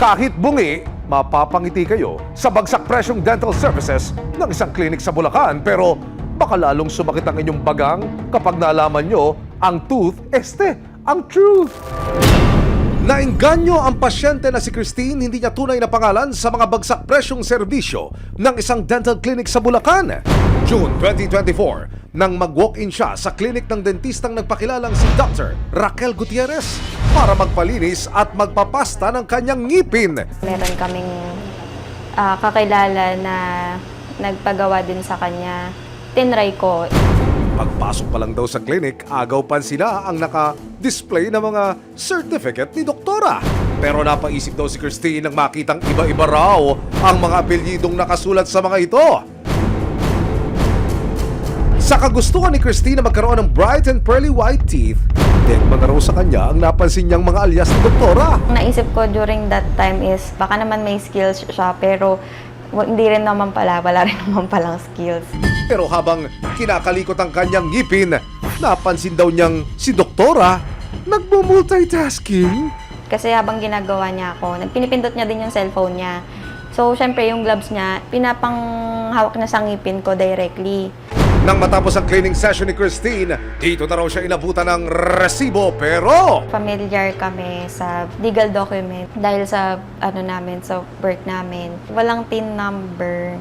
Kahit bungi, mapapangiti kayo sa bagsak presyong dental services ng isang klinik sa Bulacan. Pero baka lalong sumakit ang inyong bagang kapag nalaman nyo ang ang truth. Naengganyo ang pasyente na si Christine, hindi niya tunay na pangalan sa mga bagsak presyong serbisyo ng isang dental clinic sa Bulacan. June 2024, nang mag-walk-in siya sa klinik ng dentistang nagpakilalang si Dr. Raquel Gutierrez para magpalinis at magpapasta ng kanyang ngipin. Meron kaming kakilala na nagpagawa din sa kanya. Tinry ko. Pagpasok pa lang daw sa klinik, agaw pa sila ang naka-display ng mga certificate ni doktora. Pero napaisip daw si Christine nang makitang iba-iba raw ang mga apelyidong nakasulat sa mga ito. Sa kagustuhan ni Christine na magkaroon ng bright and pearly white teeth, deadma na raw sa kanya ang napansin niyang mga alias ni doktora. Naisip ko during that time is baka naman may skills siya pero hindi rin naman pala, wala rin naman palang skills. Pero habang kinakalikot ang kanyang ngipin, napansin daw niyang si doktora nagmo-multitasking. Kasi habang ginagawa niya ako, pinipindot niya din yung cellphone niya. So, syempre yung gloves niya, pinapanghawak niya sa ngipin ko directly. Nang matapos ang cleaning session ni Christine, dito na raw siya inabutan ng resibo pero Familiar kami sa legal document dahil sa sa work namin. Walang TIN number.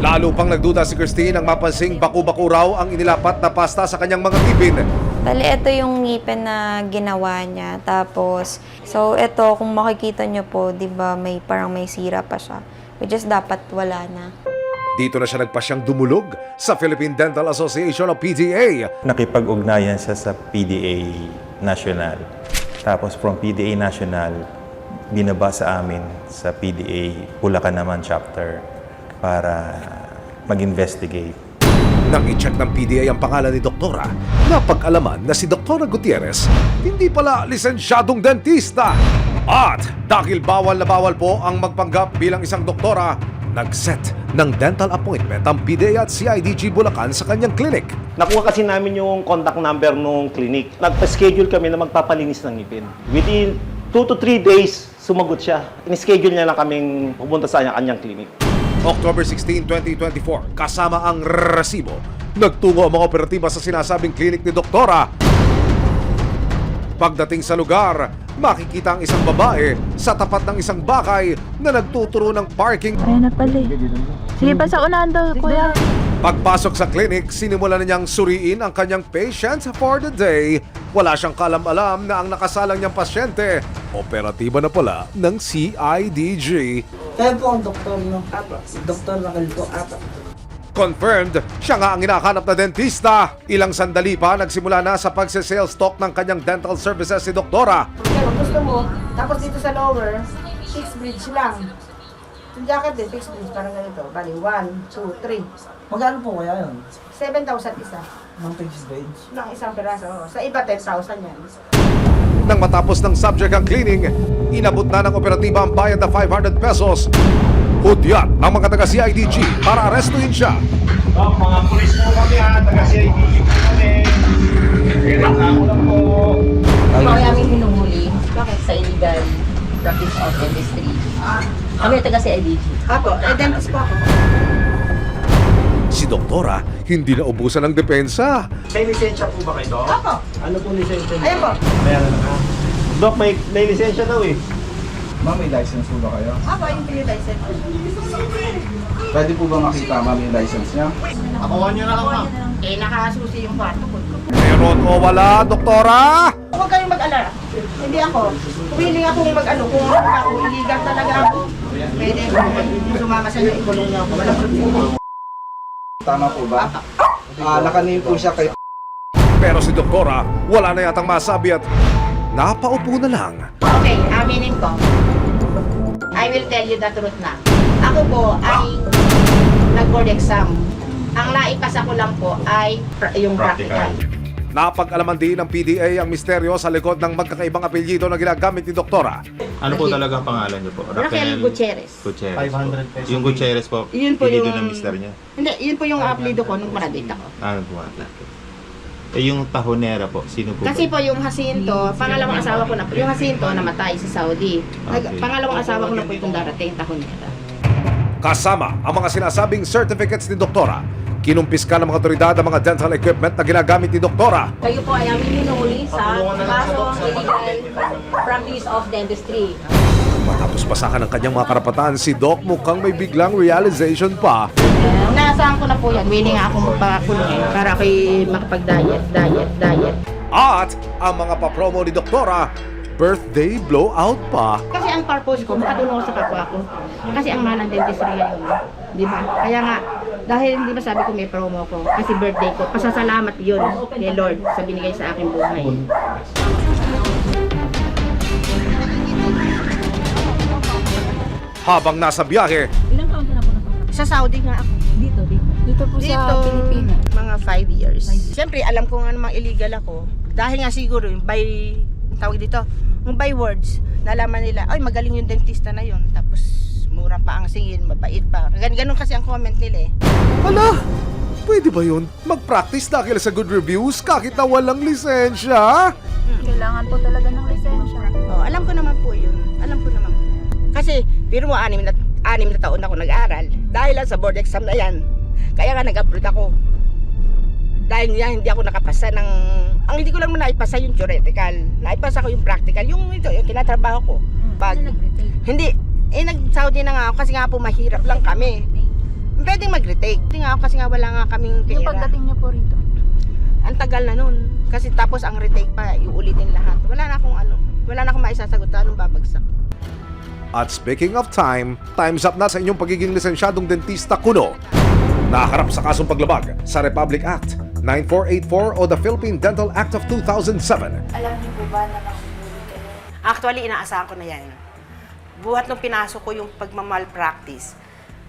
lalo pang nagduda si Christine nang mapansing baku-baku raw ang inilapat na pasta sa kanyang mga ngipin. Bali, ito yung ngipin na ginawa niya. Tapos, so ito, kung makikita niyo po, di ba, parang may sira pa siya. Which is dapat wala na. Dito na siya nagpasyang dumulog sa Philippine Dental Association o PDA. Nakipag-ugnayan siya sa PDA National. Tapos from PDA National, binaba sa amin sa PDA Bulacan naman chapter para mag-investigate. Nang i-check ng PDA ang pangalan ni Doktora, napag-alaman na si Doktora Gutierrez hindi pala lisensyadong dentista. At dahil bawal na bawal po ang magpanggap bilang isang doktora, nag-set ng dental appointment ang PDA at CIDG Bulacan sa kanyang clinic. Nakuha kasi namin yung contact number nung clinic. Nagpa-schedule kami na magpapalinis ng ngipin. Within 2 to 3 days, sumagot siya. In-schedule niya lang kaming pumunta sa kanyang clinic. October 16, 2024, kasama ang resibo, nagtungo ang mga operatiba sa sinasabing clinic ni Doktora. Pagdating sa lugar, makikita ang isang babae sa tapat ng isang bakay na nagtuturo ng parking. Ayan na pala eh. Sige pa sa unahan daw, kuya. Pagpasok sa clinic, sinimula na niyang suriin ang kanyang patient for the day. Wala siyang kalam-alam na ang nakasalang niyang pasyente, operatiba na pala ng CIDG. Kaya po ang doktor, no? Si Dr. Raquel po, Confirmed, siya nga ang hinahanap na dentista. Ilang sandali pa, nagsimula na sa pagse-sales talk ng kanyang dental services si Doktora. Pero gusto mo, tapos dito sa lower, fixed bridge lang. Yung jacket din, fixed bridge, parang ganito. Bali, 1, 2, 3. Magkano po kaya yun? 7,000 isa. Ng fixed range? Ng isang peraso. Sa iba, 10,000 yan. Nang matapos ng subject ang cleaning, inabot na ng operatiba ang bayad na 500 pesos. Hudyat ang mga taga-CIDG para arestuhin siya. Mga pulis po kami taga-CIDG po kami. Kailangan ko lang po. Ito ay aming hinuhuli sa illegal practice of dentistry. Kami taga CIDG. Ako, dentist po ako. Si Doktora hindi na ubusan ng depensa. May lisensya po ba kayo? Ako. Ano po lisensya niyo? Ayun po. Meron na. Dok, may lisensya daw eh. Ma'am, may license po ba kayo? Ako, yung pinit license. Pwede po ba makita, ma'am, yung license niya? Nakuha niyo na lang, ma'am. Eh, nakasusi yung kwarto ko. Meron o wala, Doktora? Huwag kayong mag-alala. Hindi ako. Willing akong mag-ano. Kung ako, illegal talaga ako. Pwede ako. Sumama sa iyo, ikulong niyo ako. Walang problema. Tama po ba? Nakanin po siya kay... Pero si Doktora wala na yatang masabi at napaupo na lang. Okay, aminin ko. I will tell you the truth na. Ako po ay nag-board exam. Ang naipasa ko lang po ay yung practical. Napag-alaman din ng PDA ang misteryo sa likod ng magkakaibang apelyido na ginagamit ni Doktora. Ano po talaga ang pangalan niyo po? Raquel Gutierrez. Gutierrez 500 pesos. Yung Gutierrez po, Yun po pinili yung- ng mister niya. Hindi, yun po yung apelido ko nung paradate ako. Ano po? yung tahonera po, sino po Kasi ba? po yung Jacinto, pangalawang asawa ko na po. Yung Jacinto namatay sa Saudi. Okay. Pangalawang asawa ko na po itong darating tahon nila. Kasama ang mga sinasabing certificates ni Doktora. Kinumpiska ng mga otoridad ang mga dental equipment na ginagamit ni Doktora. Kayo po ay aming hinuhuli sa kasong illegal practice of dentistry. Matapos basahan ng kanyang mga karapatan, si Doc mukhang may biglang realization pa. Nasaan ko na po yan. Willing nga akong magpakulong para ako'y makapag-diet. At ang mga papromo ni Doktora, birthday blowout pa. Kasi ang purpose ko, makatulong ko sa kapwa ko. Kasi ang mahal ng dentistry ngayon. Di ba? Kaya nga, dahil hindi masabi ko may promo ko, kasi birthday ko, pasasalamat yun ni Lord sa binigay sa aking buhay. Habang nasa biyahe, Ilang taon ka na po na? Sa Saudi nga ako. Dito po sa Pilipinas. Mga 5 years. Siyempre, alam ko nga namang illegal ako. Dahil nga siguro, tawag dito, yung by words, nalaman nila, ay magaling yung dentista na yun. Tapos, mura pa ang singil, mabait pa. Ganon kasi ang comment nila eh. hala, pwede ba yun? Mag-practice dahil sa good reviews kahit na walang lisensya? Kailangan po talaga ng lisensya. Oh, alam ko naman po yun. Alam ko naman. Kasi, pero mo, 6 na taon ako nag-aaral. Dahil lang sa board exam na yan. Kaya nga nag-upload ako. Dahil nga hindi ako nakapasa ng... Ang hindi ko lang naipasa yung theoretical. Naipasa ko yung practical. Yung tinatrabaho ko. Pag, hindi. Nag-Saudi na nga ako kasi nga po mahirap lang kami. Pwedeng mag-retake. Hindi nga ako kasi nga wala nga kaming pera. Yung pagdating niyo po rito. Ang tagal na nun. Kasi tapos ang retake pa, iulitin lahat. Wala na akong maisasagot. Anong babagsak? At speaking of time, time's up na sa inyong pagiging lisensyadong dentista kuno. Naharap sa kasong paglabag sa Republic Act 9484 o the Philippine Dental Act of 2007. Alam niyo po ba na nakuhuli kayo? Actually, inaasahan ko na yan. Buhat nung pinasok ko yung pagmamalpractice,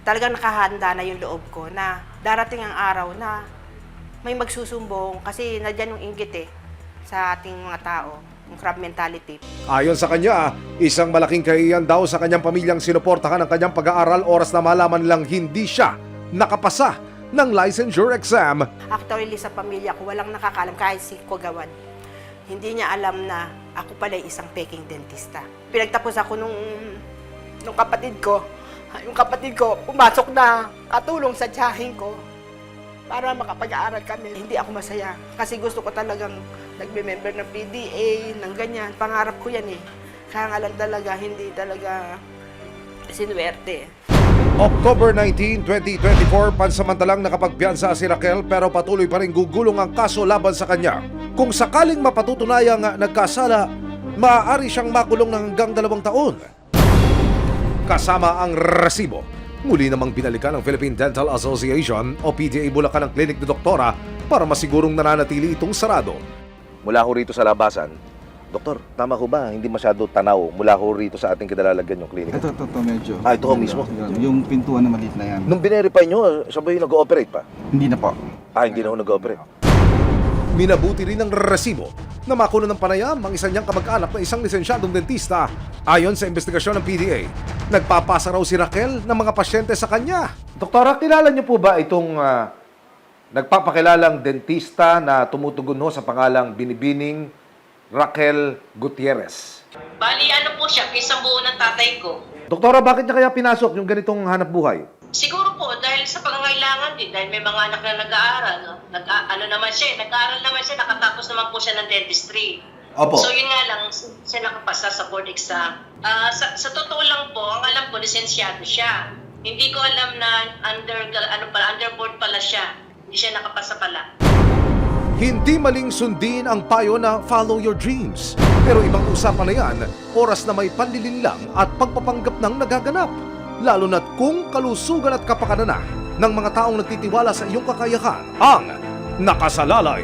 talagang nakahanda na yung loob ko na darating ang araw na may magsusumbong kasi nadyan yung inggit sa ating mga tao, yung crab mentality. Ayon sa kanya, isang malaking kahiyan daw sa kanyang pamilyang sinuportahan ang kanyang pag-aaral oras na malaman nilang hindi siya nakapasa ng licensure exam. Actually, sa pamilya ko, walang nakakalam kahit si Kogawad. Hindi niya alam na ako pala isang peking dentista. Pinagtapos ako nung kapatid ko. Yung kapatid ko, pumasok na katulong sa tiyahin ko para makapag-aaral kami. Hindi ako masaya kasi gusto ko talagang nagme-member ng PDA, ng ganyan. Pangarap ko yan Kaya nga lang talaga, hindi talaga sinuwerte. October 19, 2024, pansamantalang nakapagpiyansa si Raquel pero patuloy pa rin gugulong ang kaso laban sa kanya. Kung sakaling mapatutunayang nagkasala, maaari siyang makulong ng hanggang 2 taon. Kasama ang resibo. Muli namang binalikan ng Philippine Dental Association o PDA Bulacan ang klinik ni Doktora para masigurong nananatili itong sarado. Mula ho rito sa labasan, Doktor, tama ho ba? Hindi masyado tanaw mula ho rito sa ating kinalalagyan yung klinik. Ito medyo. Ito ho mismo? Yung pintuan na maliit na yan. Nung binerify nyo, sabay nag-ooperate pa? Hindi na po. Hindi na ho nag-ooperate. Minabuti rin ng resibo na makuno ng panayam ang isa niyang kamag-anak na isang lisensyadong dentista. Ayon sa investigasyon ng PDA, nagpapasa raw si Raquel ng mga pasyente sa kanya. Doktora, kilala niyo po ba itong nagpapakilalang dentista na tumutugon ho sa pangalang Binibining Raquel Gutierrez? Bali, ano po siya, pisang buo ng tatay ko. Doktora, bakit niya kaya pinasok yung ganitong hanap buhay? Siguro po, dahil sa pangangailangan din, dahil may mga anak na nag-aaral. Nag-aaral naman siya, nakatapos naman po siya ng dentistry. Opo. So yun nga lang, siya nakapasa sa board exam. Sa totoo lang po, ang alam ko, lisensyado siya. Hindi ko alam na underboard pala siya. Hindi siya nakapasa pala. Hindi maling sundin ang payo na follow your dreams. Pero ibang usapan na yan, oras na may panlilinlang at pagpapanggap ng nagaganap. Lalo na't kung kalusugan at kapakanan na ng mga taong nagtitiwala sa iyong kakayahan ang nakasalalay